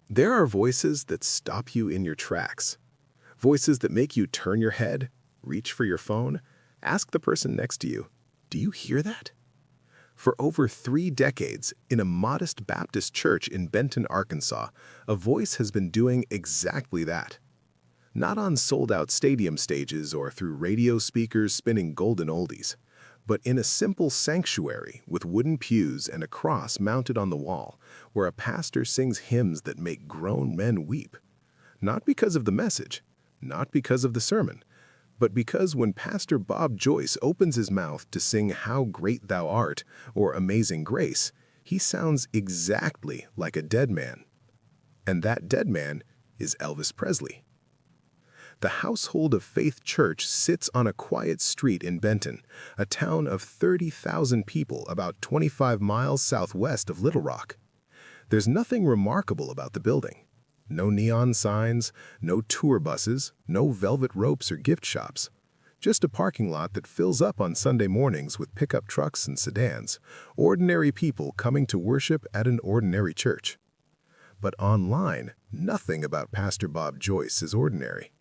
There are voices that stop you in your tracks. Voices that make you turn your head, reach for your phone, ask the person next to you, "Do you hear that?" For over 3 decades, in a modest Baptist church in Benton, Arkansas, a voice has been doing exactly that. Not on sold-out stadium stages or through radio speakers spinning golden oldies, but in a simple sanctuary with wooden pews and a cross mounted on the wall, where a pastor sings hymns that make grown men weep. Not because of the message, not because of the sermon, but because when Pastor Bob Joyce opens his mouth to sing "How Great Thou Art" or "Amazing Grace," he sounds exactly like a dead man. And that dead man is Elvis Presley. The Household of Faith Church sits on a quiet street in Benton, a town of 30,000 people about 25 miles southwest of Little Rock. There's nothing remarkable about the building. No neon signs, no tour buses, no velvet ropes or gift shops. Just a parking lot that fills up on Sunday mornings with pickup trucks and sedans, ordinary people coming to worship at an ordinary church. But online, nothing about Pastor Bob Joyce is ordinary.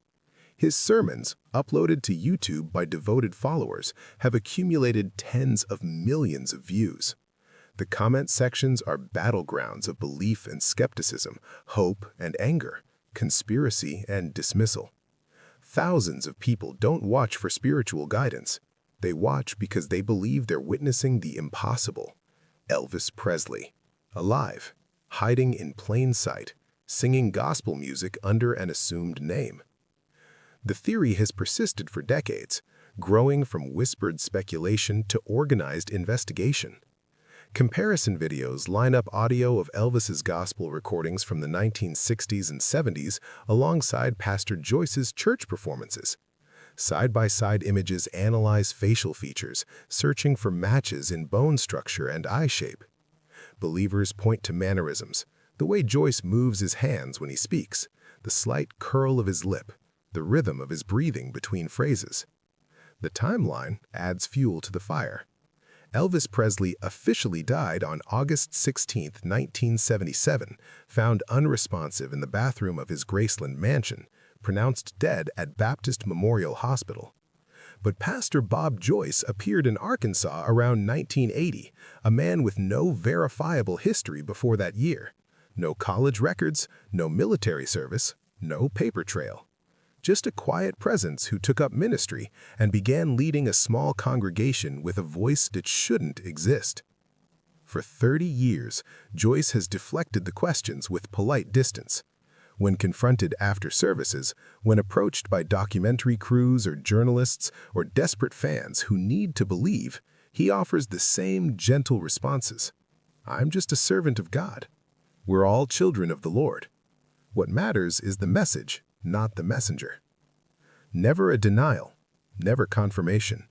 His sermons, uploaded to YouTube by devoted followers, have accumulated tens of millions of views. The comment sections are battlegrounds of belief and skepticism, hope and anger, conspiracy and dismissal. Thousands of people don't watch for spiritual guidance. They watch because they believe they're witnessing the impossible. Elvis Presley, alive, hiding in plain sight, singing gospel music under an assumed name. The theory has persisted for decades, growing from whispered speculation to organized investigation. Comparison videos line up audio of Elvis's gospel recordings from the 1960s and 70s alongside Pastor Joyce's church performances. Side-by-side images analyze facial features, searching for matches in bone structure and eye shape. Believers point to mannerisms, the way Joyce moves his hands when he speaks, the slight curl of his lip, the rhythm of his breathing between phrases. The timeline adds fuel to the fire. Elvis Presley officially died on August 16, 1977, found unresponsive in the bathroom of his Graceland mansion, pronounced dead at Baptist Memorial Hospital. But Pastor Bob Joyce appeared in Arkansas around 1980, a man with no verifiable history before that year. No college records, no military service, no paper trail. Just a quiet presence who took up ministry and began leading a small congregation with a voice that shouldn't exist. For 30 years, Joyce has deflected the questions with polite distance. When confronted after services, when approached by documentary crews or journalists or desperate fans who need to believe, he offers the same gentle responses. "I'm just a servant of God. We're all children of the Lord. What matters is the message, not the messenger." Never a denial, never confirmation,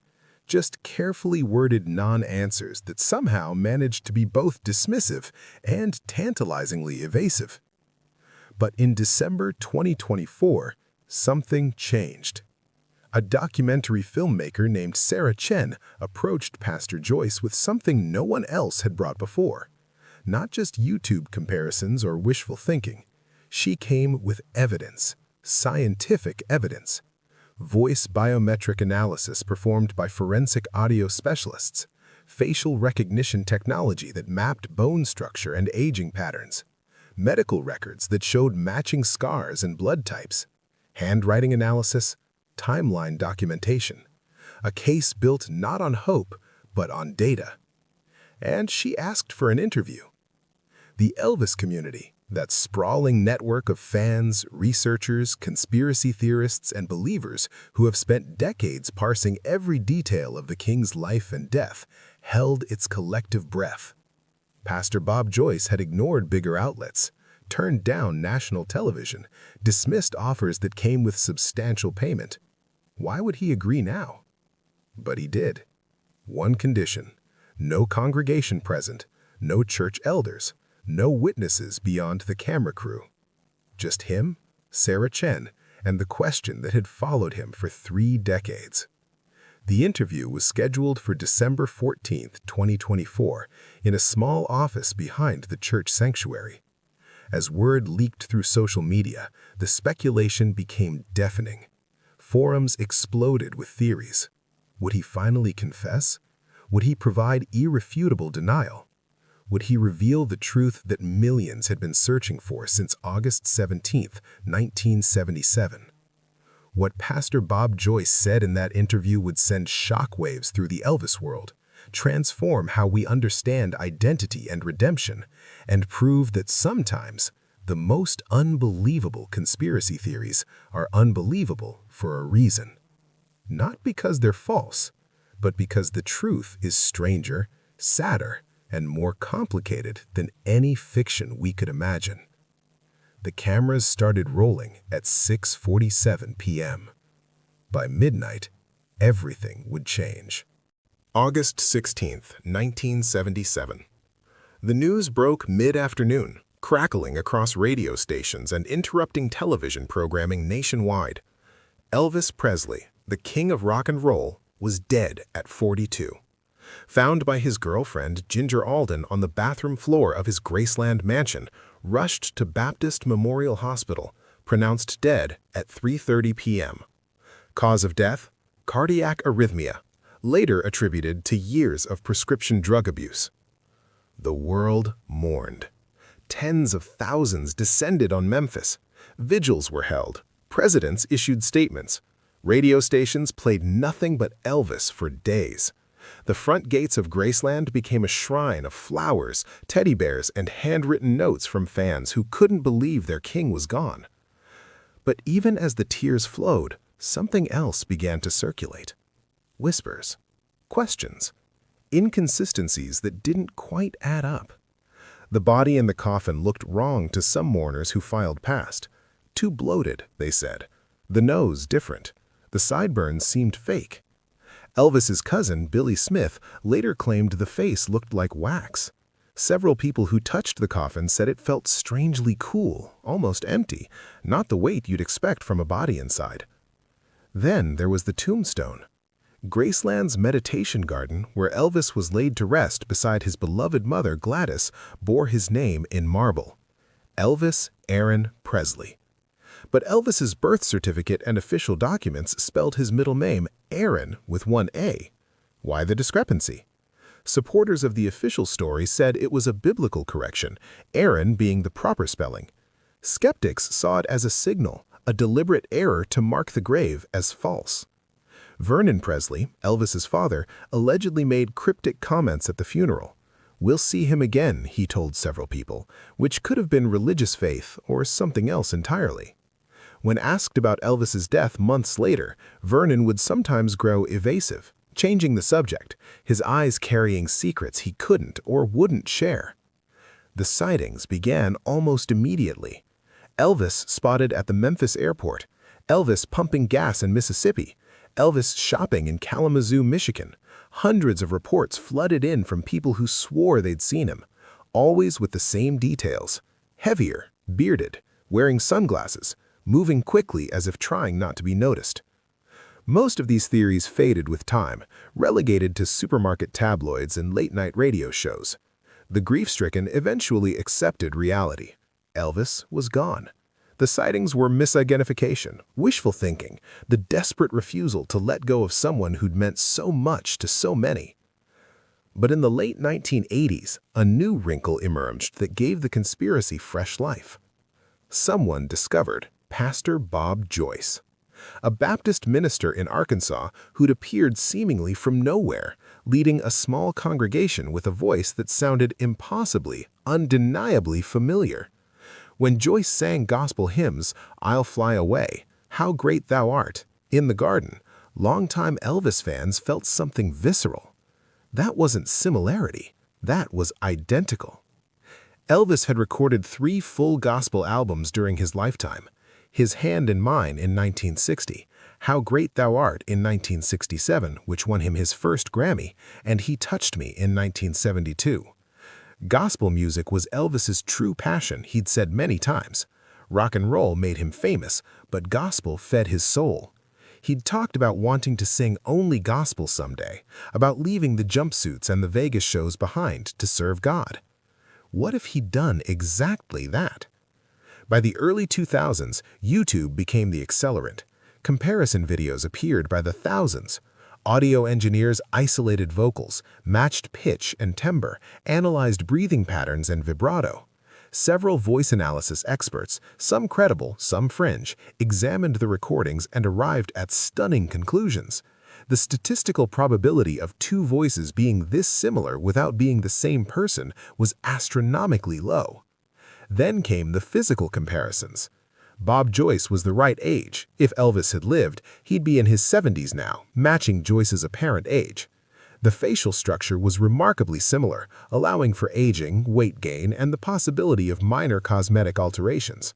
just carefully worded non-answers that somehow managed to be both dismissive and tantalizingly evasive. But in December 2024, something changed. A documentary filmmaker named Chen approached Pastor Joyce with something no one else had brought before. Not just YouTube comparisons or wishful thinking. She came with evidence, scientific evidence. Voice biometric analysis performed by forensic audio specialists, facial recognition technology that mapped bone structure and aging patterns, medical records that showed matching scars and blood types, handwriting analysis, timeline documentation, a case built not on hope, but on data. And she asked for an interview. The Elvis community, that sprawling network of fans, researchers, conspiracy theorists, and believers who have spent decades parsing every detail of the king's life and death, held its collective breath. Pastor Bob Joyce had ignored bigger outlets, turned down national television, dismissed offers that came with substantial payment. Why would he agree now? But he did. One condition: no congregation present, no church elders, no witnesses beyond the camera crew. Just him, Chen, and the question that had followed him for 3 decades. The interview was scheduled for December 14, 2024, in a small office behind the church sanctuary. As word leaked through social media, the speculation became deafening. Forums exploded with theories. Would he finally confess? Would he provide irrefutable denial? Would he reveal the truth that millions had been searching for since August 17, 1977? What Pastor Bob Joyce said in that interview would send shockwaves through the Elvis world, transform how we understand identity and redemption, and prove that sometimes the most unbelievable conspiracy theories are unbelievable for a reason. Not because they're false, but because the truth is stranger, sadder, and more complicated than any fiction we could imagine. The cameras started rolling at 6:47 p.m. By midnight, everything would change. August 16, 1977. The news broke mid-afternoon, crackling across radio stations and interrupting television programming nationwide. Elvis Presley, the king of rock and roll, was dead at 42. Found by his girlfriend Ginger Alden on the bathroom floor of his Graceland mansion, rushed to Baptist Memorial Hospital, pronounced dead at 3:30 p.m. Cause of death? Cardiac arrhythmia, later attributed to years of prescription drug abuse. The world mourned. Tens of thousands descended on Memphis. Vigils were held. Presidents issued statements. Radio stations played nothing but Elvis for days. The front gates of Graceland became a shrine of flowers, teddy bears, and handwritten notes from fans who couldn't believe their king was gone. But even as the tears flowed, something else began to circulate. Whispers, questions, inconsistencies that didn't quite add up. The body in the coffin looked wrong to some mourners who filed past. Too bloated, they said. The nose different. The sideburns seemed fake. Elvis's cousin, Billy Smith, later claimed the face looked like wax. Several people who touched the coffin said it felt strangely cool, almost empty, not the weight you'd expect from a body inside. Then there was the tombstone. Graceland's meditation garden, where Elvis was laid to rest beside his beloved mother Gladys, bore his name in marble. Elvis Aaron Presley. But Elvis's birth certificate and official documents spelled his middle name Aaron with one A. Why the discrepancy? Supporters of the official story said it was a biblical correction, Aaron being the proper spelling. Skeptics saw it as a signal, a deliberate error to mark the grave as false. Vernon Presley, Elvis's father, allegedly made cryptic comments at the funeral. "We'll see him again," he told several people, which could have been religious faith or something else entirely. When asked about Elvis's death months later, Vernon would sometimes grow evasive, changing the subject, his eyes carrying secrets he couldn't or wouldn't share. The sightings began almost immediately. Elvis spotted at the Memphis airport, Elvis pumping gas in Mississippi, Elvis shopping in Kalamazoo, Michigan. Hundreds of reports flooded in from people who swore they'd seen him, always with the same details. Heavier, bearded, wearing sunglasses, moving quickly as if trying not to be noticed. Most of these theories faded with time, relegated to supermarket tabloids and late-night radio shows. The grief-stricken eventually accepted reality. Elvis was gone. The sightings were misidentification, wishful thinking, the desperate refusal to let go of someone who'd meant so much to so many. But in the late 1980s, a new wrinkle emerged that gave the conspiracy fresh life. Someone discovered Pastor Bob Joyce, a Baptist minister in Arkansas who'd appeared seemingly from nowhere, leading a small congregation with a voice that sounded impossibly, undeniably familiar. When Joyce sang gospel hymns, "I'll Fly Away," "How Great Thou Art," in the garden, longtime Elvis fans felt something visceral. That wasn't similarity, that was identical. Elvis had recorded 3 full gospel albums during his lifetime. His Hand in Mine in 1960, How Great Thou Art in 1967, which won him his first Grammy, and He Touched Me in 1972. Gospel music was Elvis's true passion, he'd said many times. Rock and roll made him famous, but gospel fed his soul. He'd talked about wanting to sing only gospel someday, about leaving the jumpsuits and the Vegas shows behind to serve God. What if he'd done exactly that? By the early 2000s, YouTube became the accelerant. Comparison videos appeared by the thousands. Audio engineers isolated vocals, matched pitch and timbre, analyzed breathing patterns and vibrato. Several voice analysis experts, some credible, some fringe, examined the recordings and arrived at stunning conclusions. The statistical probability of two voices being this similar without being the same person was astronomically low. Then came the physical comparisons. Bob Joyce was the right age. If Elvis had lived, he'd be in his 70s now, matching Joyce's apparent age. The facial structure was remarkably similar, allowing for aging, weight gain, and the possibility of minor cosmetic alterations.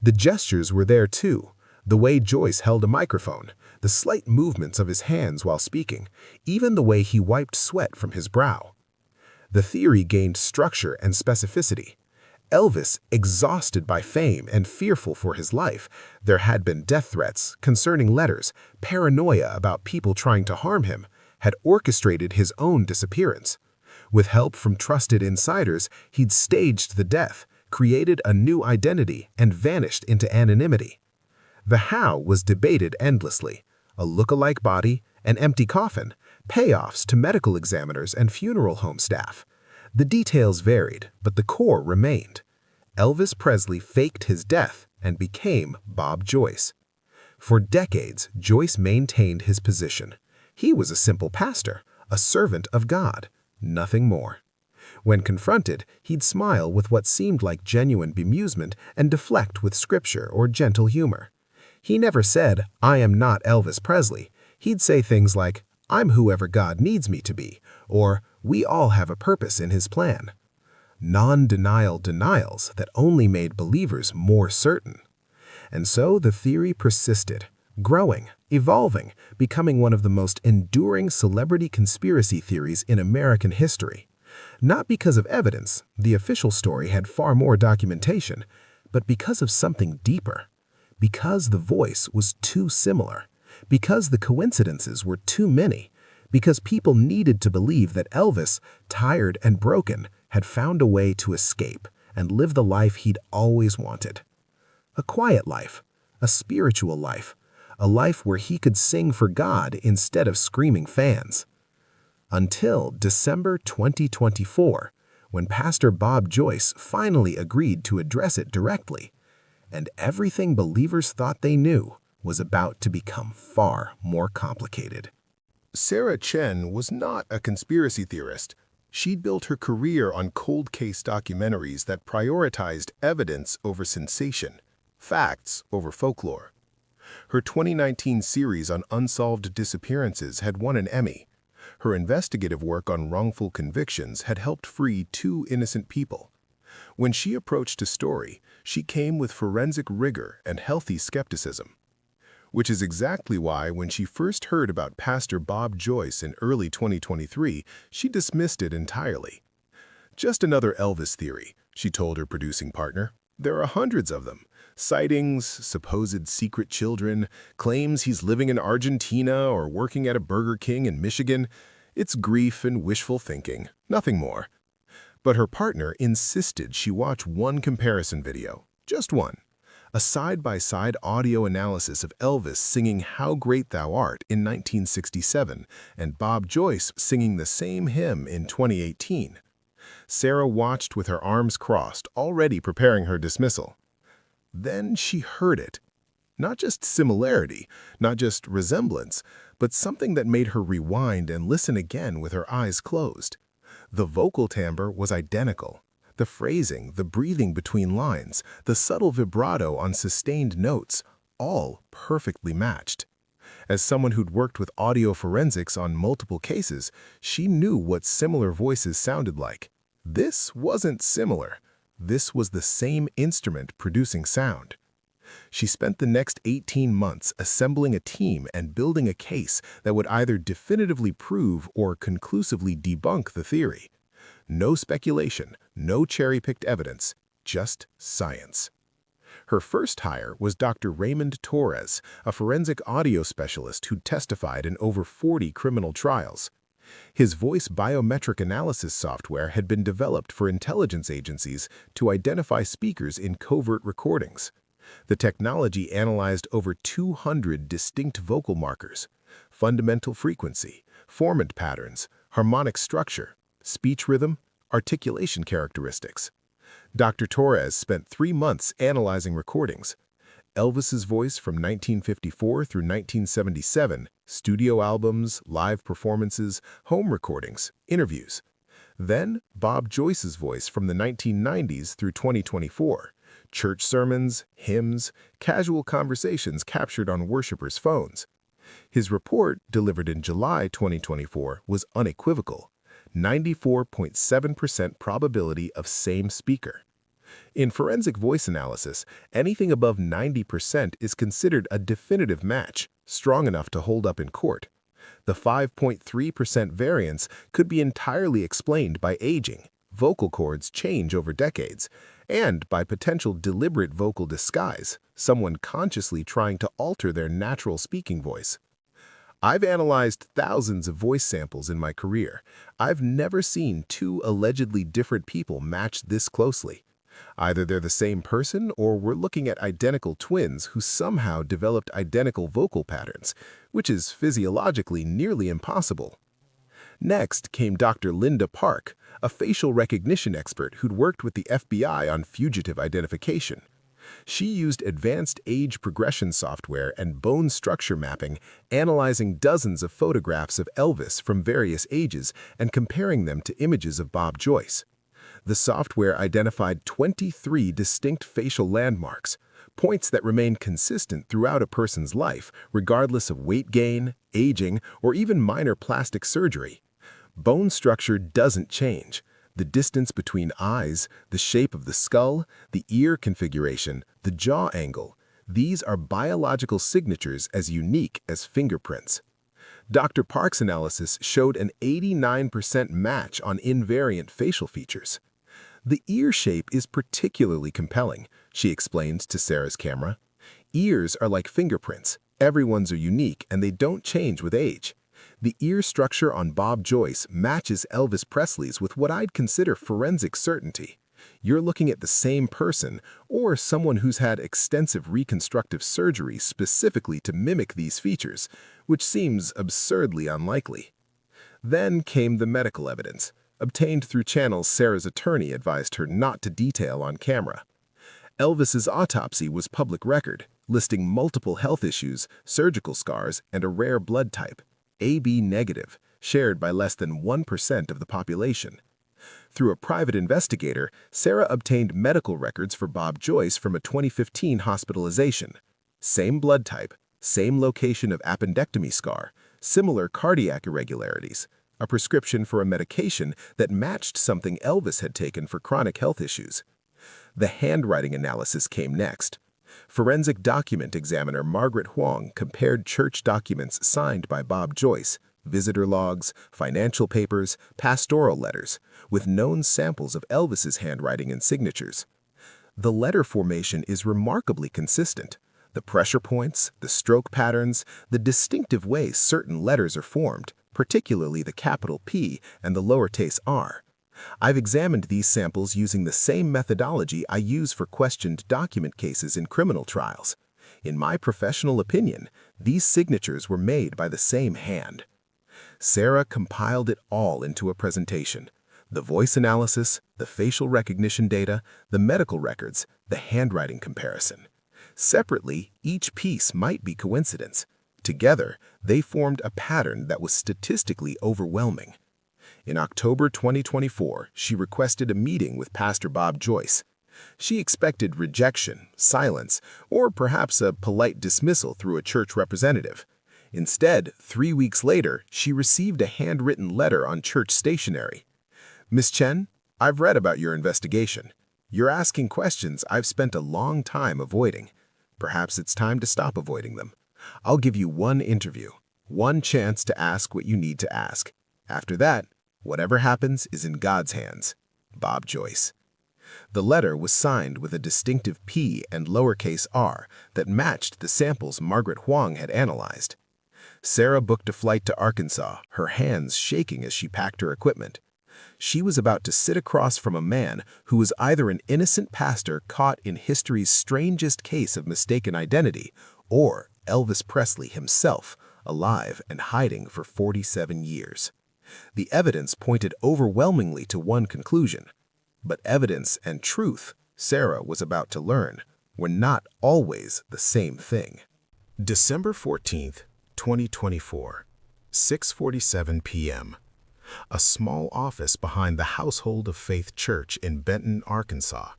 The gestures were there too. The way Joyce held a microphone, the slight movements of his hands while speaking, even the way he wiped sweat from his brow. The theory gained structure and specificity. Elvis, exhausted by fame and fearful for his life, there had been death threats, concerning letters, paranoia about people trying to harm him, had orchestrated his own disappearance. With help from trusted insiders, he'd staged the death, created a new identity, and vanished into anonymity. The how was debated endlessly. A look-alike body, an empty coffin, payoffs to medical examiners and funeral home staff. The details varied, but the core remained. Elvis Presley faked his death and became Bob Joyce. For decades, Joyce maintained his position. He was a simple pastor, a servant of God, nothing more. When confronted, he'd smile with what seemed like genuine bemusement and deflect with scripture or gentle humor. He never said, "I am not Elvis Presley." He'd say things like, "I'm whoever God needs me to be," or "We all have a purpose in His plan." Non-denial denials that only made believers more certain. And so the theory persisted, growing, evolving, becoming one of the most enduring celebrity conspiracy theories in American history. Not because of evidence, the official story had far more documentation, but because of something deeper. Because the voice was too similar. Because the coincidences were too many. Because people needed to believe that Elvis, tired and broken, had found a way to escape and live the life he'd always wanted. A quiet life, a spiritual life, a life where he could sing for God instead of screaming fans. Until December 2024, when Pastor Bob Joyce finally agreed to address it directly, and everything believers thought they knew was about to become far more complicated. Sarah Chen was not a conspiracy theorist. She'd built her career on cold case documentaries that prioritized evidence over sensation, facts over folklore. Her 2019 series on unsolved disappearances had won an Emmy. Her investigative work on wrongful convictions had helped free 2 innocent people. When she approached a story, she came with forensic rigor and healthy skepticism. Which is exactly why when she first heard about Pastor Bob Joyce in early 2023, she dismissed it entirely. "Just another Elvis theory," she told her producing partner. "There are hundreds of them. Sightings, supposed secret children, claims he's living in Argentina or working at a Burger King in Michigan. It's grief and wishful thinking, nothing more." But her partner insisted she watch one comparison video, just one. A side-by-side audio analysis of Elvis singing "How Great Thou Art" in 1967 and Bob Joyce singing the same hymn in 2018. Sarah watched with her arms crossed, already preparing her dismissal. Then she heard it. Not just similarity, not just resemblance, but something that made her rewind and listen again with her eyes closed. The vocal timbre was identical. The phrasing, the breathing between lines, the subtle vibrato on sustained notes, all perfectly matched. As someone who'd worked with audio forensics on multiple cases, she knew what similar voices sounded like. This wasn't similar. This was the same instrument producing sound. She spent the next 18 months assembling a team and building a case that would either definitively prove or conclusively debunk the theory. No speculation, no cherry-picked evidence, just science. Her first hire was Dr. Raymond Torres, a forensic audio specialist who testified in over 40 criminal trials. His voice biometric analysis software had been developed for intelligence agencies to identify speakers in covert recordings. The technology analyzed over 200 distinct vocal markers: fundamental frequency, formant patterns, harmonic structure, speech rhythm, articulation characteristics. Dr. Torres spent 3 months analyzing recordings: Elvis's voice from 1954 through 1977, studio albums, live performances, home recordings, interviews. Then, Bob Joyce's voice from the 1990s through 2024, church sermons, hymns, casual conversations captured on worshipers' phones. His report, delivered in July 2024, was unequivocal: 94.7% probability of same speaker. In forensic voice analysis, anything above 90% is considered a definitive match, strong enough to hold up in court. The 5.3% variance could be entirely explained by aging, vocal cords change over decades, and by potential deliberate vocal disguise, someone consciously trying to alter their natural speaking voice. I've analyzed thousands of voice samples in my career. I've never seen two allegedly different people match this closely. Either they're the same person, or we're looking at identical twins who somehow developed identical vocal patterns, which is physiologically nearly impossible. Next came Dr. Linda Park, a facial recognition expert who'd worked with the FBI on fugitive identification. She used advanced age progression software and bone structure mapping, analyzing dozens of photographs of Elvis from various ages and comparing them to images of Bob Joyce. The software identified 23 distinct facial landmarks, points that remain consistent throughout a person's life, regardless of weight gain, aging, or even minor plastic surgery. Bone structure doesn't change. The distance between eyes, the shape of the skull, the ear configuration, the jaw angle, these are biological signatures as unique as fingerprints. Dr. Park's analysis showed an 89% match on invariant facial features. The ear shape is particularly compelling, she explained to Sarah's camera. Ears are like fingerprints. Everyone's are unique and they don't change with age. The ear structure on Bob Joyce matches Elvis Presley's with what I'd consider forensic certainty. You're looking at the same person, or someone who's had extensive reconstructive surgery specifically to mimic these features, which seems absurdly unlikely. Then came the medical evidence, obtained through channels Sarah's attorney advised her not to detail on camera. Elvis's autopsy was public record, listing multiple health issues, surgical scars, and a rare blood type, AB negative, shared by less than 1% of the population. Through a private investigator, Sarah obtained medical records for Bob Joyce from a 2015 hospitalization. Same blood type, same location of appendectomy scar, similar cardiac irregularities, a prescription for a medication that matched something Elvis had taken for chronic health issues. The handwriting analysis came next. Forensic document examiner Margaret Huang compared church documents signed by Bob Joyce, visitor logs, financial papers, pastoral letters, with known samples of Elvis's handwriting and signatures. The letter formation is remarkably consistent. The pressure points, the stroke patterns, the distinctive way certain letters are formed, particularly the capital P and the lowercase r. I've examined these samples using the same methodology I use for questioned document cases in criminal trials. In my professional opinion, these signatures were made by the same hand. Sarah compiled it all into a presentation: the voice analysis, the facial recognition data, the medical records, the handwriting comparison. Separately, each piece might be coincidence. Together, they formed a pattern that was statistically overwhelming. In October 2024, she requested a meeting with Pastor Bob Joyce. She expected rejection, silence, or perhaps a polite dismissal through a church representative. Instead, 3 weeks later, she received a handwritten letter on church stationery. "Miss Chen, I've read about your investigation. You're asking questions I've spent a long time avoiding. Perhaps it's time to stop avoiding them. I'll give you one interview, one chance to ask what you need to ask. After that, whatever happens is in God's hands. Bob Joyce." The letter was signed with a distinctive P and lowercase r that matched the samples Margaret Huang had analyzed. Sarah booked a flight to Arkansas, her hands shaking as she packed her equipment. She was about to sit across from a man who was either an innocent pastor caught in history's strangest case of mistaken identity, or Elvis Presley himself, alive and hiding for 47 years. The evidence pointed overwhelmingly to one conclusion. But evidence and truth, Sarah was about to learn, were not always the same thing. December 14th, 2024, 6:47 p.m. A small office behind the Household of Faith Church in Benton, Arkansas.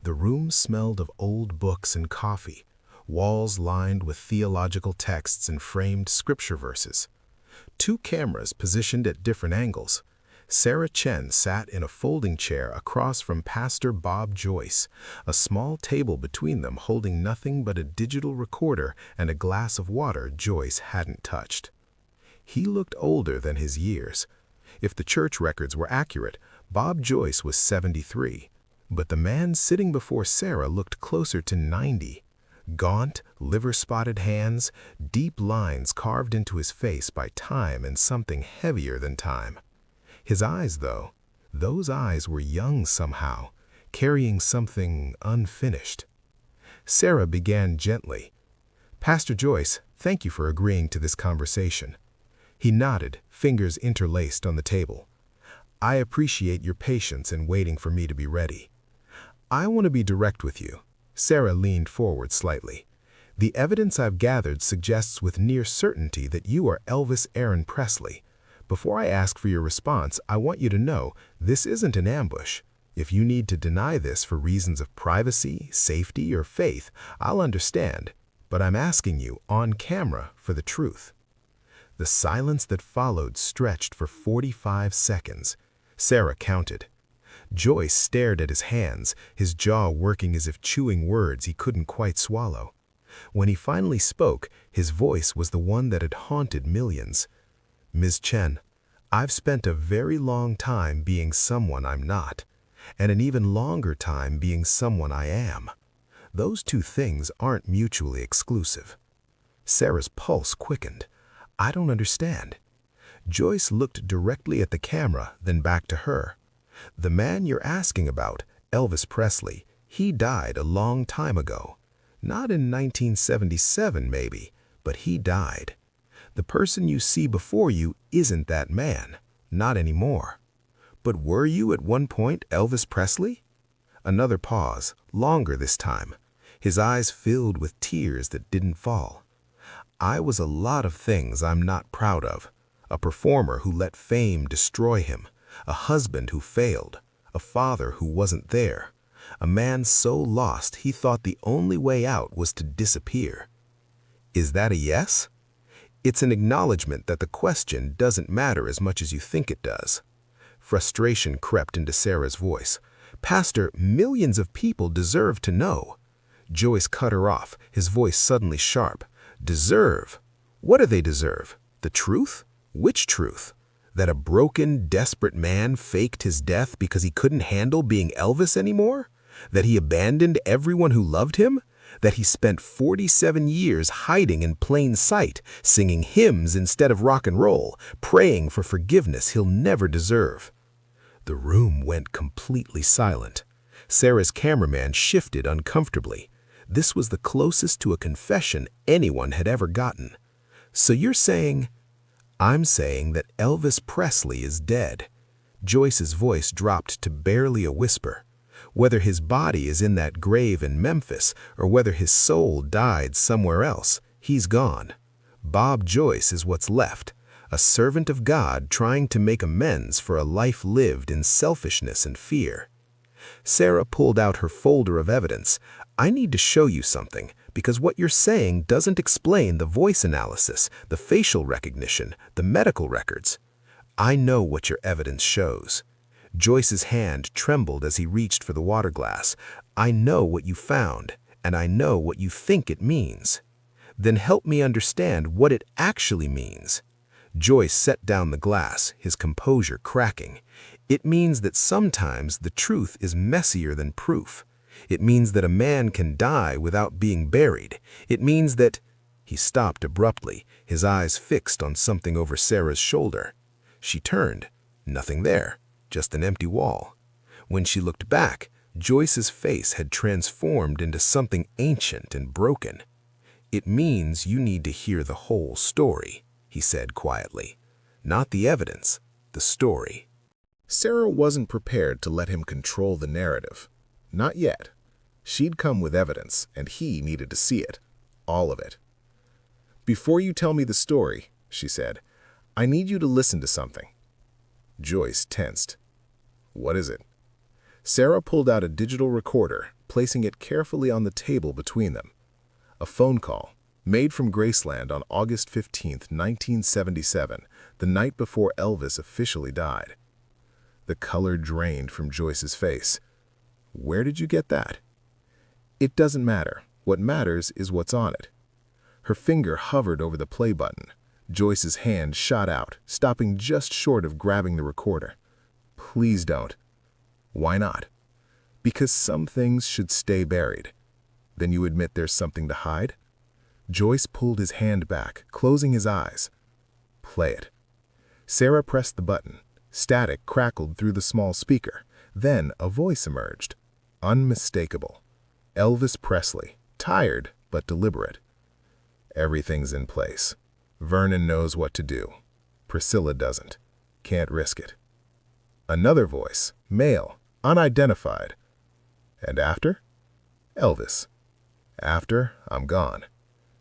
The room smelled of old books and coffee, walls lined with theological texts and framed scripture verses. 2 cameras positioned at different angles. Sarah Chen sat in a folding chair across from Pastor Bob Joyce, a small table between them holding nothing but a digital recorder and a glass of water Joyce hadn't touched. He looked older than his years. If the church records were accurate, Bob Joyce was 73, but the man sitting before Sarah looked closer to 90. Gaunt, liver-spotted hands, deep lines carved into his face by time and something heavier than time. His eyes, though, those eyes were young somehow, carrying something unfinished. Sarah began gently. "Pastor Joyce, thank you for agreeing to this conversation." He nodded, fingers interlaced on the table. "I appreciate your patience in waiting for me to be ready. I want to be direct with you." Sarah leaned forward slightly. "The evidence I've gathered suggests with near certainty that you are Elvis Aaron Presley. Before I ask for your response, I want you to know this isn't an ambush. If you need to deny this for reasons of privacy, safety, or faith, I'll understand. But I'm asking you on camera for the truth." The silence that followed stretched for 45 seconds. Sarah counted. Joyce stared at his hands, his jaw working as if chewing words he couldn't quite swallow. When he finally spoke, his voice was the one that had haunted millions. "Ms. Chen, I've spent a very long time being someone I'm not, and an even longer time being someone I am. Those 2 things aren't mutually exclusive." Sarah's pulse quickened. "I don't understand." Joyce looked directly at the camera, then back to her. "The man you're asking about, Elvis Presley, he died a long time ago. Not in 1977 maybe, but he died. The person you see before you isn't that man, not anymore. But were you at one point Elvis Presley?" Another pause, longer this time. His eyes filled with tears that didn't fall. "I was a lot of things I'm not proud of. A performer who let fame destroy him, a husband who failed, a father who wasn't there, a man so lost he thought the only way out was to disappear." Is that a yes? It's an acknowledgement that the question doesn't matter as much as you think it does. Frustration crept into Sarah's voice. "Pastor, millions of people deserve to know." Joyce cut her off, his voice suddenly sharp. "Deserve? What do they deserve? The truth? Which truth? That a broken, desperate man faked his death because he couldn't handle being Elvis anymore? That he abandoned everyone who loved him? That he spent 47 years hiding in plain sight, singing hymns instead of rock and roll, praying for forgiveness he'll never deserve?" The room went completely silent. Sarah's cameraman shifted uncomfortably. This was the closest to a confession anyone had ever gotten. "So you're saying—" "I'm saying that Elvis Presley is dead." Joyce's voice dropped to barely a whisper. "Whether his body is in that grave in Memphis or whether his soul died somewhere else, he's gone. Bob Joyce is what's left, a servant of God trying to make amends for a life lived in selfishness and fear." Sarah pulled out her folder of evidence. "I need to show you something, because what you're saying doesn't explain the voice analysis, the facial recognition, the medical records. I know what your evidence shows." Joyce's hand trembled as he reached for the water glass. "I know what you found, and I know what you think it means." "Then help me understand what it actually means." Joyce set down the glass, his composure cracking. "It means that sometimes the truth is messier than proof. It means that a man can die without being buried. It means that—" He stopped abruptly, his eyes fixed on something over Sarah's shoulder. She turned. Nothing there, just an empty wall. When she looked back, Joyce's face had transformed into something ancient and broken. "It means you need to hear the whole story," he said quietly. "Not the evidence, the story." Sarah wasn't prepared to let him control the narrative. Not yet. She'd come with evidence, and he needed to see it. All of it. "Before you tell me the story," she said, "I need you to listen to something." Joyce tensed. "What is it?" Sarah pulled out a digital recorder, placing it carefully on the table between them. A phone call, made from Graceland on August 15, 1977, the night before Elvis officially died. The color drained from Joyce's face. "Where did you get that?" "It doesn't matter. What matters is what's on it." Her finger hovered over the play button. Joyce's hand shot out, stopping just short of grabbing the recorder. "Please don't." "Why not?" "Because some things should stay buried." "Then you admit there's something to hide?" Joyce pulled his hand back, closing his eyes. "Play it." Sarah pressed the button. Static crackled through the small speaker. Then a voice emerged. Unmistakable. Elvis Presley, tired but deliberate. "Everything's in place. Vernon knows what to do. Priscilla doesn't. Can't risk it." Another voice, male, unidentified. "And after?" "Elvis. After, I'm gone.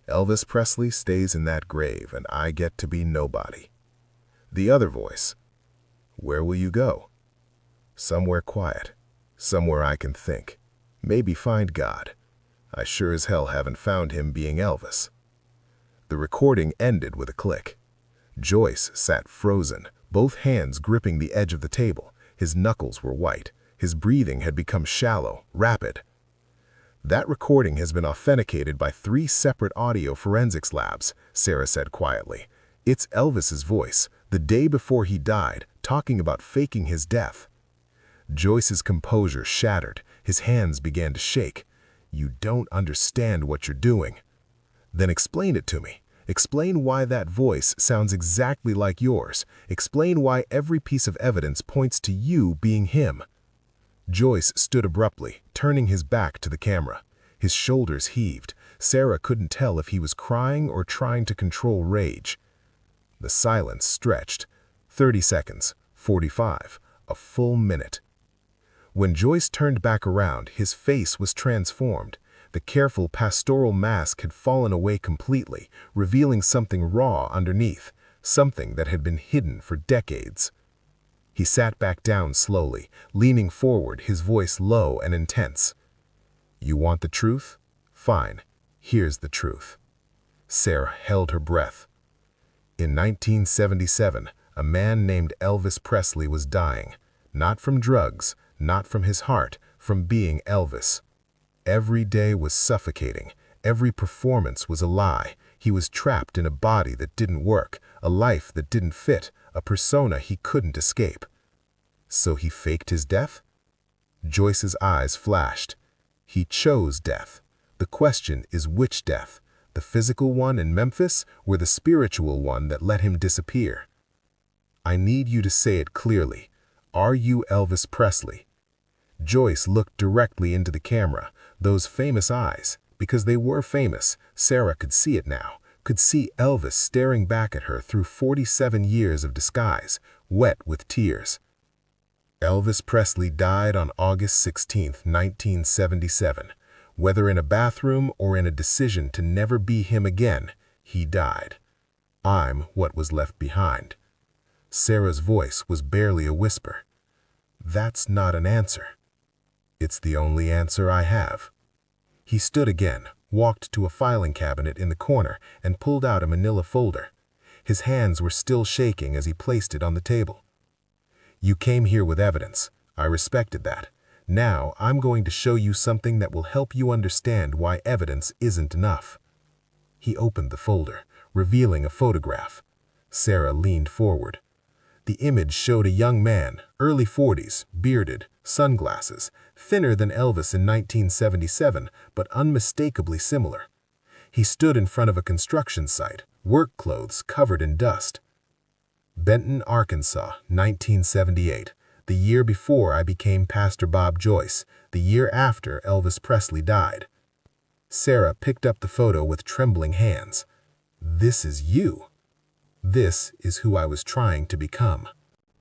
Elvis Presley stays in that grave, and I get to be nobody." The other voice. "Where will you go?" "Somewhere quiet. Somewhere I can think. Maybe find God. I sure as hell haven't found him being Elvis." The recording ended with a click. Joyce sat frozen, both hands gripping the edge of the table. His knuckles were white. His breathing had become shallow, rapid. "That recording has been authenticated by 3 separate audio forensics labs," Sarah said quietly. "It's Elvis's voice, the day before he died, talking about faking his death." Joyce's composure shattered. His hands began to shake. "You don't understand what you're doing." "Then explain it to me. Explain why that voice sounds exactly like yours. Explain why every piece of evidence points to you being him." Joyce stood abruptly, turning his back to the camera. His shoulders heaved. Sarah couldn't tell if he was crying or trying to control rage. The silence stretched. 30 seconds, 45, a full minute. When Joyce turned back around, his face was transformed. The careful pastoral mask had fallen away completely, revealing something raw underneath, something that had been hidden for decades. He sat back down slowly, leaning forward, his voice low and intense. "You want the truth? Fine. Here's the truth." Sarah held her breath. In 1977, a man named Elvis Presley was dying, not from drugs, not from his heart, from being Elvis. Every day was suffocating. Every performance was a lie. He was trapped in a body that didn't work, a life that didn't fit, a persona he couldn't escape. So he faked his death? Joyce's eyes flashed. He chose death. The question is which death? The physical one in Memphis or the spiritual one that let him disappear? "I need you to say it clearly. Are you Elvis Presley?" Joyce looked directly into the camera, those famous eyes. Because they were famous, Sarah could see it now, could see Elvis staring back at her through 47 years of disguise, wet with tears. Elvis Presley died on August 16, 1977. Whether in a bathroom or in a decision to never be him again, he died. I'm what was left behind. Sarah's voice was barely a whisper. That's not an answer. It's the only answer I have. He stood again, walked to a filing cabinet in the corner, and pulled out a manila folder. His hands were still shaking as he placed it on the table. You came here with evidence. I respected that. Now I'm going to show you something that will help you understand why evidence isn't enough. He opened the folder, revealing a photograph. Sarah leaned forward. The image showed a young man, early 40s, bearded, sunglasses, thinner than Elvis in 1977, but unmistakably similar. He stood in front of a construction site, work clothes covered in dust. Benton, Arkansas, 1978, the year before I became Pastor Bob Joyce, the year after Elvis Presley died. Sarah picked up the photo with trembling hands. This is you. This is who I was trying to become.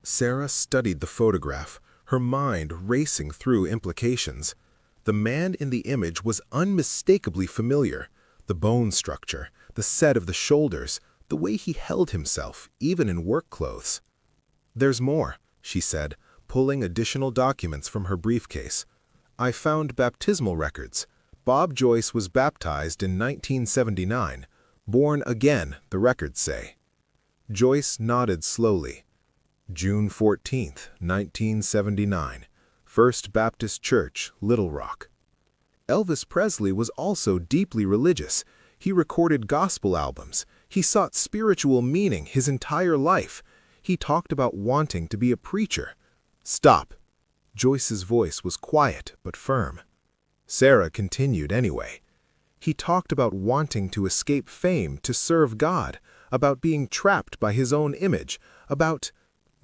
Sarah studied the photograph, her mind racing through implications. The man in the image was unmistakably familiar. The bone structure, the set of the shoulders, the way he held himself, even in work clothes. "There's more," she said, pulling additional documents from her briefcase. "I found baptismal records. Bob Joyce was baptized in 1979. Born again, the records say." Joyce nodded slowly. "June 14th, 1979. First Baptist Church, Little Rock." Elvis Presley was also deeply religious. He recorded gospel albums. He sought spiritual meaning his entire life. He talked about wanting to be a preacher. "Stop." Joyce's voice was quiet but firm. Sarah continued anyway. "He talked about wanting to escape fame, to serve God, about being trapped by his own image, about—"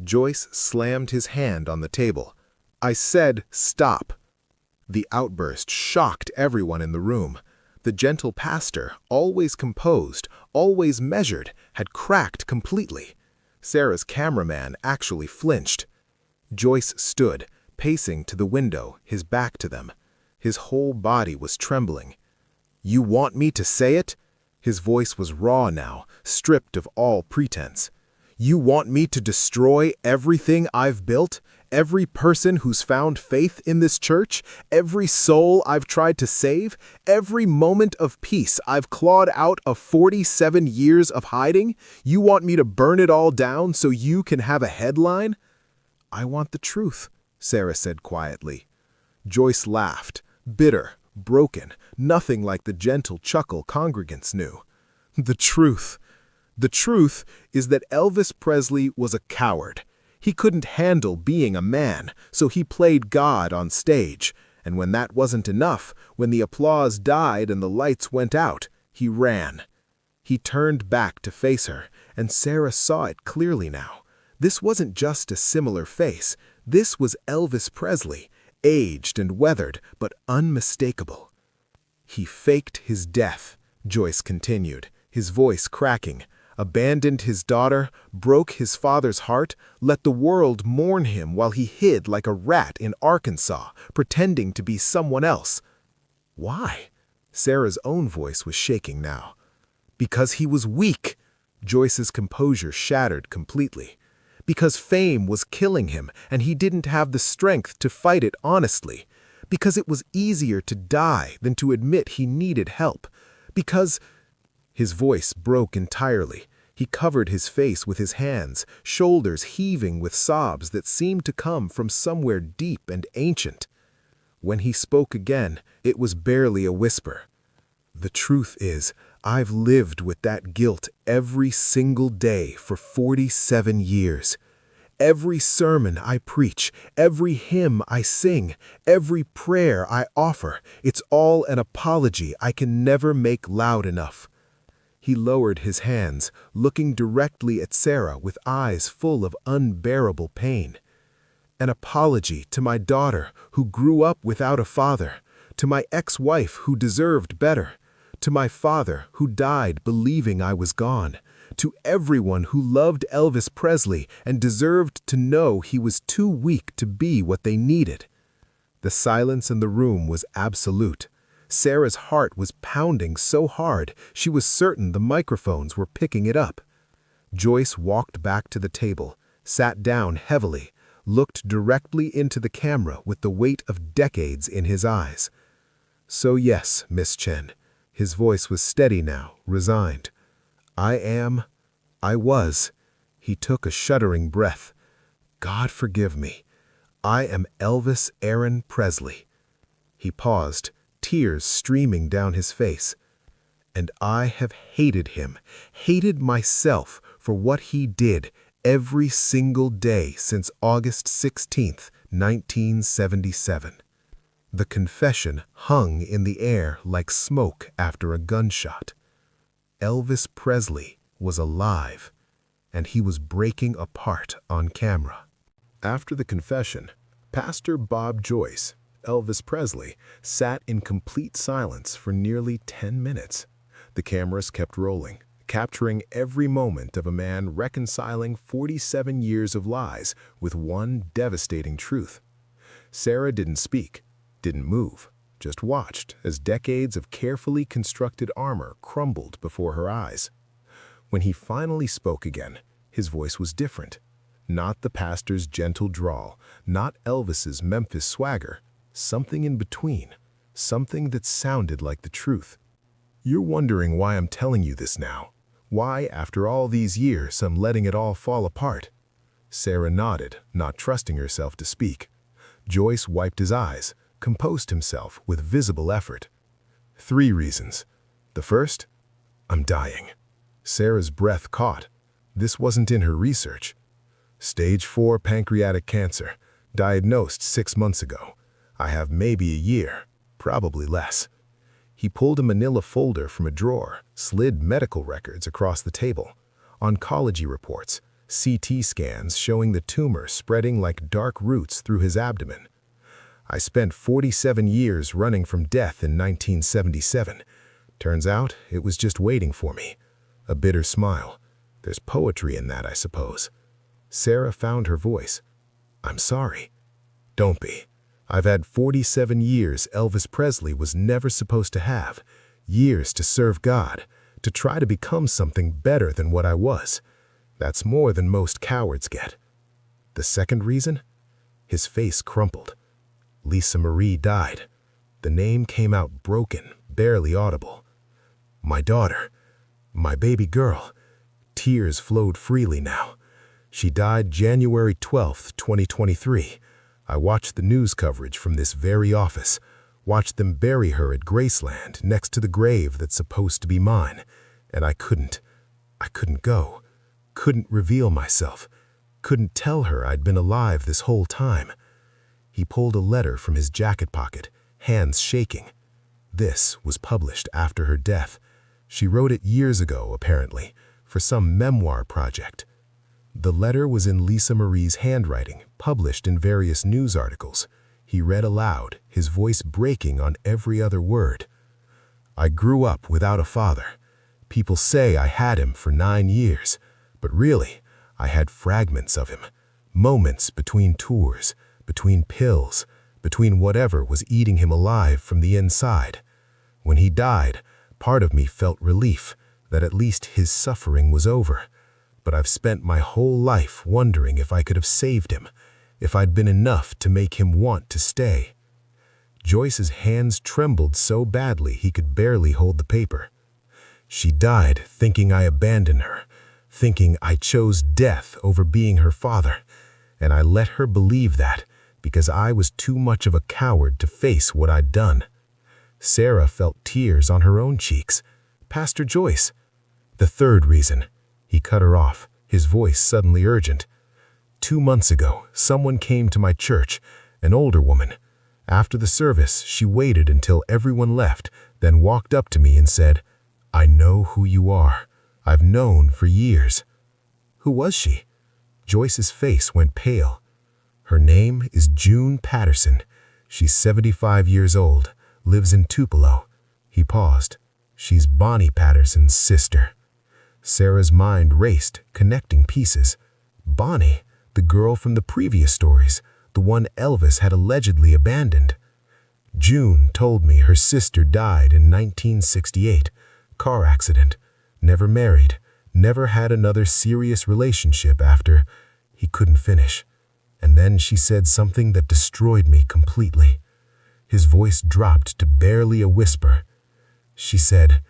Joyce slammed his hand on the table. "I said stop." The outburst shocked everyone in the room. The gentle pastor, always composed, always measured, had cracked completely. Sarah's cameraman actually flinched. Joyce stood, pacing to the window, his back to them. His whole body was trembling. "You want me to say it?" His voice was raw now, stripped of all pretense. "You want me to destroy everything I've built? Every person who's found faith in this church? Every soul I've tried to save? Every moment of peace I've clawed out of 47 years of hiding? You want me to burn it all down so you can have a headline?" "I want the truth," Sarah said quietly. Joyce laughed, bitter, broken, nothing like the gentle chuckle congregants knew. "The truth. The truth is that Elvis Presley was a coward. He couldn't handle being a man, so he played God on stage. And when that wasn't enough, when the applause died and the lights went out, he ran." He turned back to face her, and Sarah saw it clearly now. This wasn't just a similar face. This was Elvis Presley, aged and weathered, but unmistakable. "He faked his death," Joyce continued, his voice cracking. "Abandoned his daughter, broke his father's heart, let the world mourn him while he hid like a rat in Arkansas, pretending to be someone else." "Why?" Sarah's own voice was shaking now. "Because he was weak." Joyce's composure shattered completely. "Because fame was killing him and he didn't have the strength to fight it honestly. Because it was easier to die than to admit he needed help. Because—" His voice broke entirely. He covered his face with his hands, shoulders heaving with sobs that seemed to come from somewhere deep and ancient. When he spoke again, it was barely a whisper. "The truth is, I've lived with that guilt every single day for 47 years. Every sermon I preach, every hymn I sing, every prayer I offer, it's all an apology I can never make loud enough." He lowered his hands, looking directly at Sarah with eyes full of unbearable pain. "An apology to my daughter who grew up without a father, to my ex-wife who deserved better, to my father who died believing I was gone, to everyone who loved Elvis Presley and deserved to know he was too weak to be what they needed." The silence in the room was absolute. Sarah's heart was pounding so hard she was certain the microphones were picking it up. Joyce walked back to the table, sat down heavily, looked directly into the camera with the weight of decades in his eyes. "So yes, Miss Chen." His voice was steady now, resigned. I was." He took a shuddering breath. "God forgive me. I am Elvis Aaron Presley." He paused, tears streaming down his face. "And I have hated him, hated myself for what he did every single day since August 16th, 1977. The confession hung in the air like smoke after a gunshot. Elvis Presley was alive, and he was breaking apart on camera. After the confession, Pastor Bob Joyce, Elvis Presley, sat in complete silence for nearly 10 minutes. The cameras kept rolling, capturing every moment of a man reconciling 47 years of lies with one devastating truth. Sarah didn't speak, didn't move, just watched as decades of carefully constructed armor crumbled before her eyes. When he finally spoke again, his voice was different. Not the pastor's gentle drawl, not Elvis's Memphis swagger, something in between, something that sounded like the truth. You're wondering why I'm telling you this now. Why, after all these years, I'm letting it all fall apart. Sarah nodded, not trusting herself to speak. Joyce wiped his eyes, composed himself with visible effort. 3 reasons. The first, I'm dying. Sarah's breath caught. This wasn't in her research. Stage 4 pancreatic cancer, diagnosed 6 months ago. I have maybe a year, probably less. He pulled a manila folder from a drawer, slid medical records across the table. Oncology reports, CT scans showing the tumor spreading like dark roots through his abdomen. I spent 47 years running from death in 1977. Turns out it was just waiting for me. A bitter smile. There's poetry in that, I suppose. Sarah found her voice. I'm sorry. Don't be. I've had 47 years Elvis Presley was never supposed to have. Years to serve God, to try to become something better than what I was. That's more than most cowards get. The second reason? His face crumpled. Lisa Marie died. The name came out broken, barely audible. My daughter, my baby girl. Tears flowed freely now. She died January 12, 2023. I watched the news coverage from this very office, watched them bury her at Graceland next to the grave that's supposed to be mine, and I couldn't go, couldn't reveal myself, couldn't tell her I'd been alive this whole time. He pulled a letter from his jacket pocket, hands shaking. This was published after her death. She wrote it years ago, apparently, for some memoir project. The letter was in Lisa Marie's handwriting, published in various news articles. He read aloud, his voice breaking on every other word. I grew up without a father. People say I had him for 9 years, but really, I had fragments of him, moments between tours, between pills, between whatever was eating him alive from the inside. When he died, part of me felt relief that at least his suffering was over. But I've spent my whole life wondering if I could have saved him, if I'd been enough to make him want to stay. Joyce's hands trembled so badly he could barely hold the paper. She died thinking I abandoned her, thinking I chose death over being her father, and I let her believe that because I was too much of a coward to face what I'd done. Sarah felt tears on her own cheeks. Pastor Joyce. The third reason. He cut her off, his voice suddenly urgent. 2 months ago, someone came to my church, an older woman. After the service, she waited until everyone left, then walked up to me and said, I know who you are. I've known for years. Who was she? Joyce's face went pale. Her name is June Patterson. She's 75 years old, lives in Tupelo. He paused. She's Bonnie Patterson's sister. Sarah's mind raced, connecting pieces. Bonnie, the girl from the previous stories, the one Elvis had allegedly abandoned. June told me her sister died in 1968, car accident, never married, never had another serious relationship after. He couldn't finish. And then she said something that destroyed me completely. His voice dropped to barely a whisper. She said,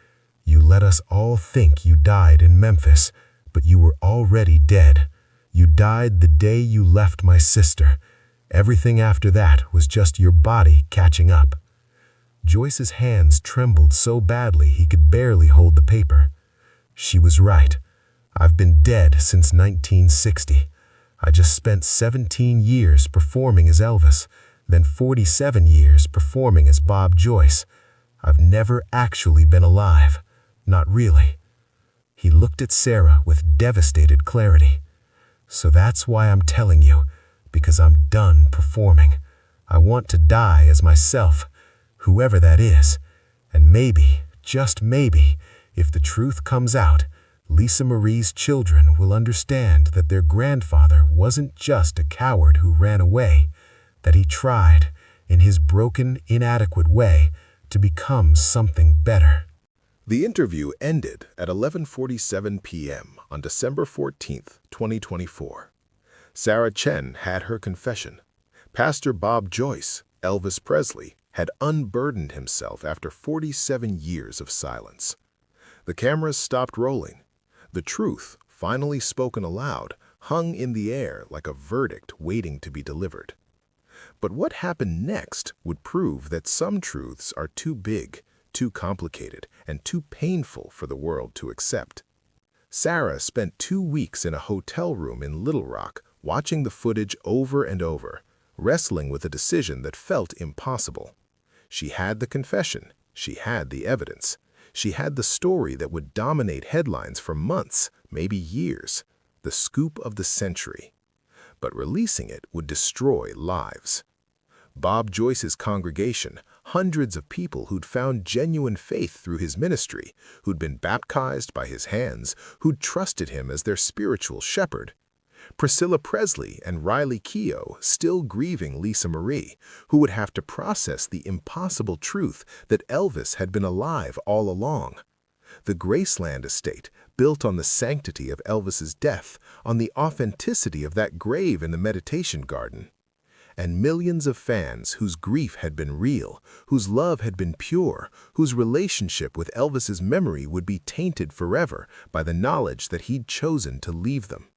You let us all think you died in Memphis, but you were already dead. You died the day you left my sister. Everything after that was just your body catching up. Joyce's hands trembled so badly he could barely hold the paper. She was right. I've been dead since 1960. I just spent 17 years performing as Elvis, then 47 years performing as Bob Joyce. I've never actually been alive. Not really. He looked at Sarah with devastated clarity. "So that's why I'm telling you, because I'm done performing. I want to die as myself, whoever that is. And maybe, just maybe, if the truth comes out, Lisa Marie's children will understand that their grandfather wasn't just a coward who ran away, that he tried, in his broken, inadequate way, to become something better." The interview ended at 11:47 p.m. on December 14, 2024. Sarah Chen had her confession. Pastor Bob Joyce, Elvis Presley, had unburdened himself after 47 years of silence. The cameras stopped rolling. The truth, finally spoken aloud, hung in the air like a verdict waiting to be delivered. But what happened next would prove that some truths are too big, too complicated, and too painful for the world to accept. Sarah spent 2 weeks in a hotel room in Little Rock, watching the footage over and over, wrestling with a decision that felt impossible. She had the confession, she had the evidence, she had the story that would dominate headlines for months, maybe years, the scoop of the century. But releasing it would destroy lives. Bob Joyce's congregation, hundreds of people who'd found genuine faith through his ministry, who'd been baptized by his hands, who'd trusted him as their spiritual shepherd. Priscilla Presley and Riley Keough, still grieving Lisa Marie, who would have to process the impossible truth that Elvis had been alive all along. The Graceland estate, built on the sanctity of Elvis's death, on the authenticity of that grave in the meditation garden. And millions of fans whose grief had been real, whose love had been pure, whose relationship with Elvis's memory would be tainted forever by the knowledge that he'd chosen to leave them.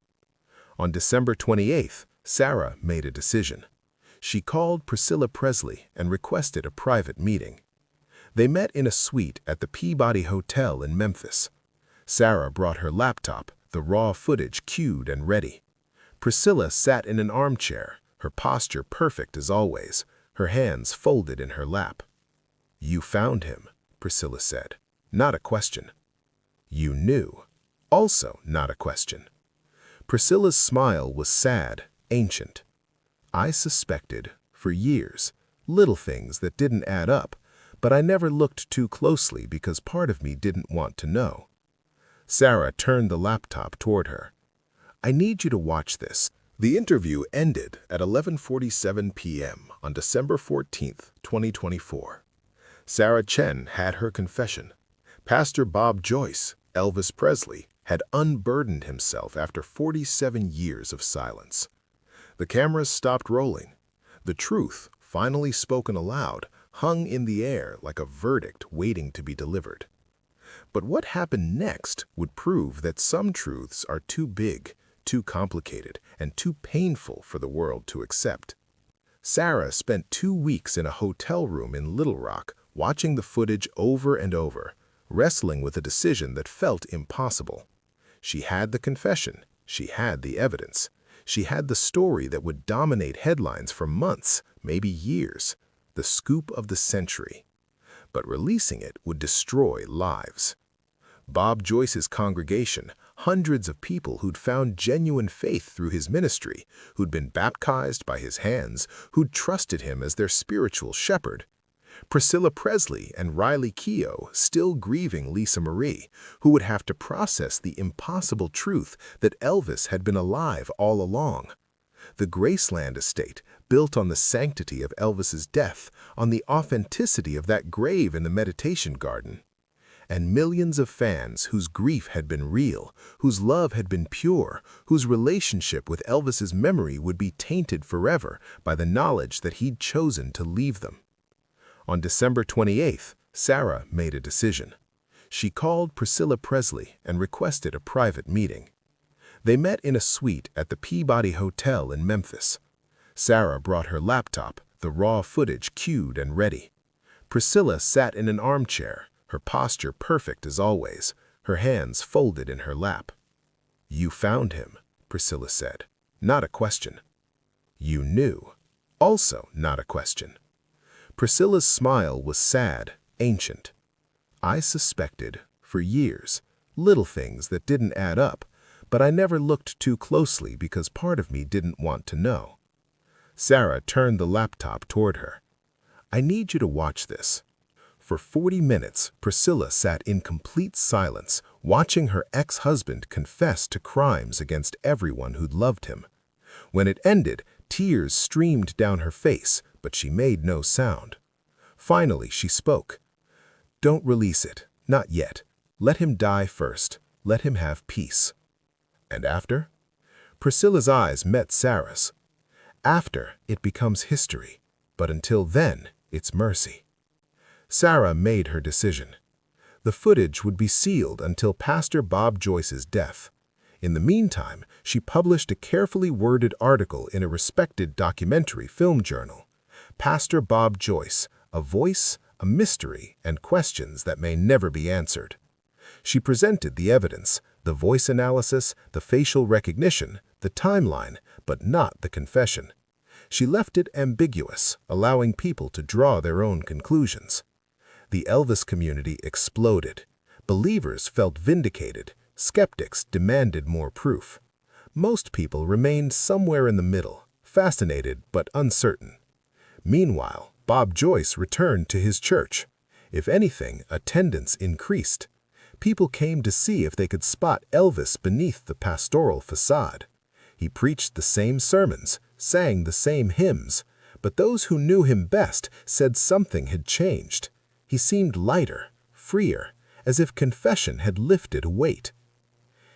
On December 28th, Sarah made a decision. She called Priscilla Presley and requested a private meeting. They met in a suite at the Peabody Hotel in Memphis. Sarah brought her laptop, the raw footage cued and ready. Priscilla sat in an armchair, her posture perfect as always, her hands folded in her lap. "You found him," Priscilla said. Not a question. "You knew." Also not a question. Priscilla's smile was sad, ancient. "I suspected, for years, little things that didn't add up, but I never looked too closely because part of me didn't want to know." Sarah turned the laptop toward her. "I need you to watch this." The interview ended at 11:47 p.m. on December 14, 2024. Sarah Chen had her confession. Pastor Bob Joyce, Elvis Presley, had unburdened himself after 47 years of silence. The cameras stopped rolling. The truth, finally spoken aloud, hung in the air like a verdict waiting to be delivered. But what happened next would prove that some truths are too big, too complicated, and too painful for the world to accept. Sarah spent 2 weeks in a hotel room in Little Rock, watching the footage over and over, wrestling with a decision that felt impossible. She had the confession, she had the evidence, she had the story that would dominate headlines for months, maybe years, the scoop of the century. But releasing it would destroy lives. Bob Joyce's congregation, hundreds of people who'd found genuine faith through his ministry, who'd been baptized by his hands, who'd trusted him as their spiritual shepherd. Priscilla Presley and Riley Keough, still grieving Lisa Marie, who would have to process the impossible truth that Elvis had been alive all along. The Graceland estate, built on the sanctity of Elvis's death, on the authenticity of that grave in the meditation garden. And millions of fans whose grief had been real, whose love had been pure, whose relationship with Elvis's memory would be tainted forever by the knowledge that he'd chosen to leave them. On December 28th, Sarah made a decision. She called Priscilla Presley and requested a private meeting. They met in a suite at the Peabody Hotel in Memphis. Sarah brought her laptop, the raw footage cued and ready. Priscilla sat in an armchair, her posture perfect as always, her hands folded in her lap. "You found him," Priscilla said. Not a question. "You knew." Also not a question. Priscilla's smile was sad, ancient. "I suspected, for years, little things that didn't add up, but I never looked too closely because part of me didn't want to know. Sarah turned the laptop toward her. I need you to watch this. For 40 minutes, Priscilla sat in complete silence, watching her ex-husband confess to crimes against everyone who'd loved him. When it ended, tears streamed down her face, but she made no sound. Finally, she spoke. "Don't release it. Not yet. Let him die first. Let him have peace." "And after?" Priscilla's eyes met Sarah's. "After, it becomes history. But until then, it's mercy." Sarah made her decision. The footage would be sealed until Pastor Bob Joyce's death. In the meantime, she published a carefully worded article in a respected documentary film journal. Pastor Bob Joyce, a voice, a mystery, and questions that may never be answered. She presented the evidence, the voice analysis, the facial recognition, the timeline, but not the confession. She left it ambiguous, allowing people to draw their own conclusions. The Elvis community exploded. Believers felt vindicated. Skeptics demanded more proof. Most people remained somewhere in the middle, fascinated but uncertain. Meanwhile, Bob Joyce returned to his church. If anything, attendance increased. People came to see if they could spot Elvis beneath the pastoral facade. He preached the same sermons, sang the same hymns, but those who knew him best said something had changed. He seemed lighter, freer, as if confession had lifted a weight.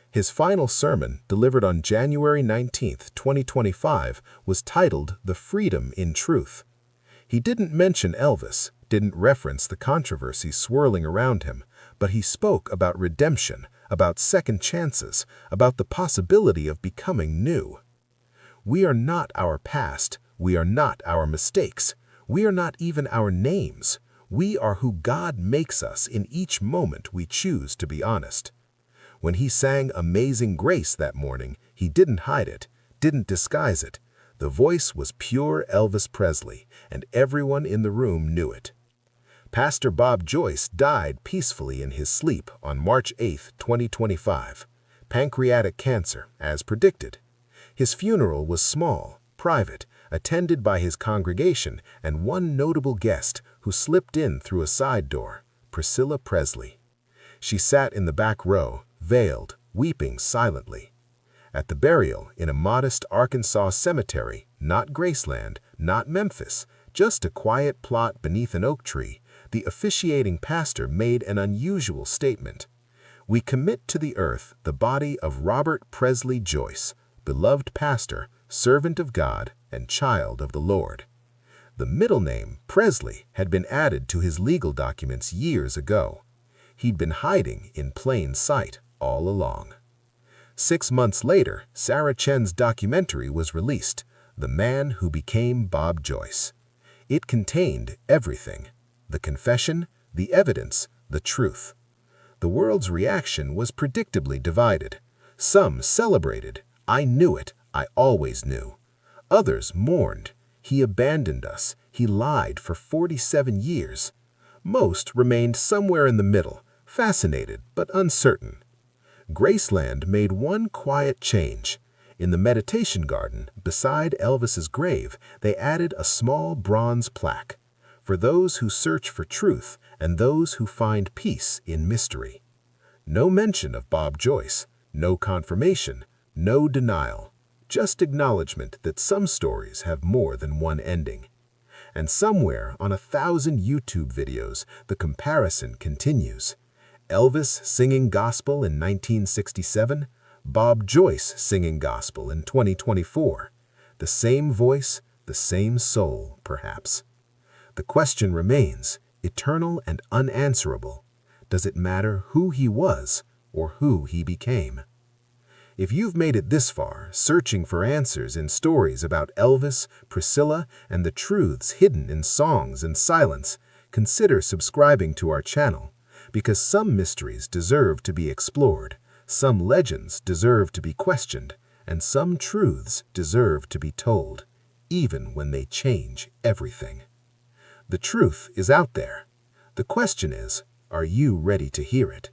His final sermon, delivered on January 19, 2025, was titled "The Freedom in Truth." He didn't mention Elvis, didn't reference the controversy swirling around him, but he spoke about redemption, about second chances, about the possibility of becoming new. We are not our past. We are not our mistakes. We are not even our names. We are who God makes us in each moment we choose to be honest. When he sang Amazing Grace that morning, he didn't hide it, didn't disguise it. The voice was pure Elvis Presley, and everyone in the room knew it. Pastor Bob Joyce died peacefully in his sleep on March 8, 2025. Pancreatic cancer, as predicted. His funeral was small, private, attended by his congregation and one notable guest who slipped in through a side door, Priscilla Presley. She sat in the back row, veiled, weeping silently. At the burial, in a modest Arkansas cemetery, not Graceland, not Memphis, just a quiet plot beneath an oak tree, the officiating pastor made an unusual statement. "We commit to the earth the body of Robert Presley Joyce, beloved pastor, servant of God, and child of the Lord." The middle name, Presley, had been added to his legal documents years ago. He'd been hiding in plain sight all along. 6 months later, Sarah Chen's documentary was released, The Man Who Became Bob Joyce. It contained everything: the confession, the evidence, the truth. The world's reaction was predictably divided. Some celebrated, "I knew it, I always knew." Others mourned, "He abandoned us, he lied for 47 years." Most remained somewhere in the middle, fascinated but uncertain. Graceland made one quiet change. In the meditation garden, beside Elvis's grave, they added a small bronze plaque, "For those who search for truth and those who find peace in mystery." No mention of Bob Joyce, no confirmation, no denial, just acknowledgement that some stories have more than one ending. And somewhere on 1,000 YouTube videos, the comparison continues. Elvis singing gospel in 1967, Bob Joyce singing gospel in 2024. The same voice, the same soul, perhaps. The question remains, eternal and unanswerable. Does it matter who he was or who he became? If you've made it this far, searching for answers in stories about Elvis, Priscilla, and the truths hidden in songs and silence, consider subscribing to our channel, because some mysteries deserve to be explored, some legends deserve to be questioned, and some truths deserve to be told, even when they change everything. The truth is out there. The question is, are you ready to hear it?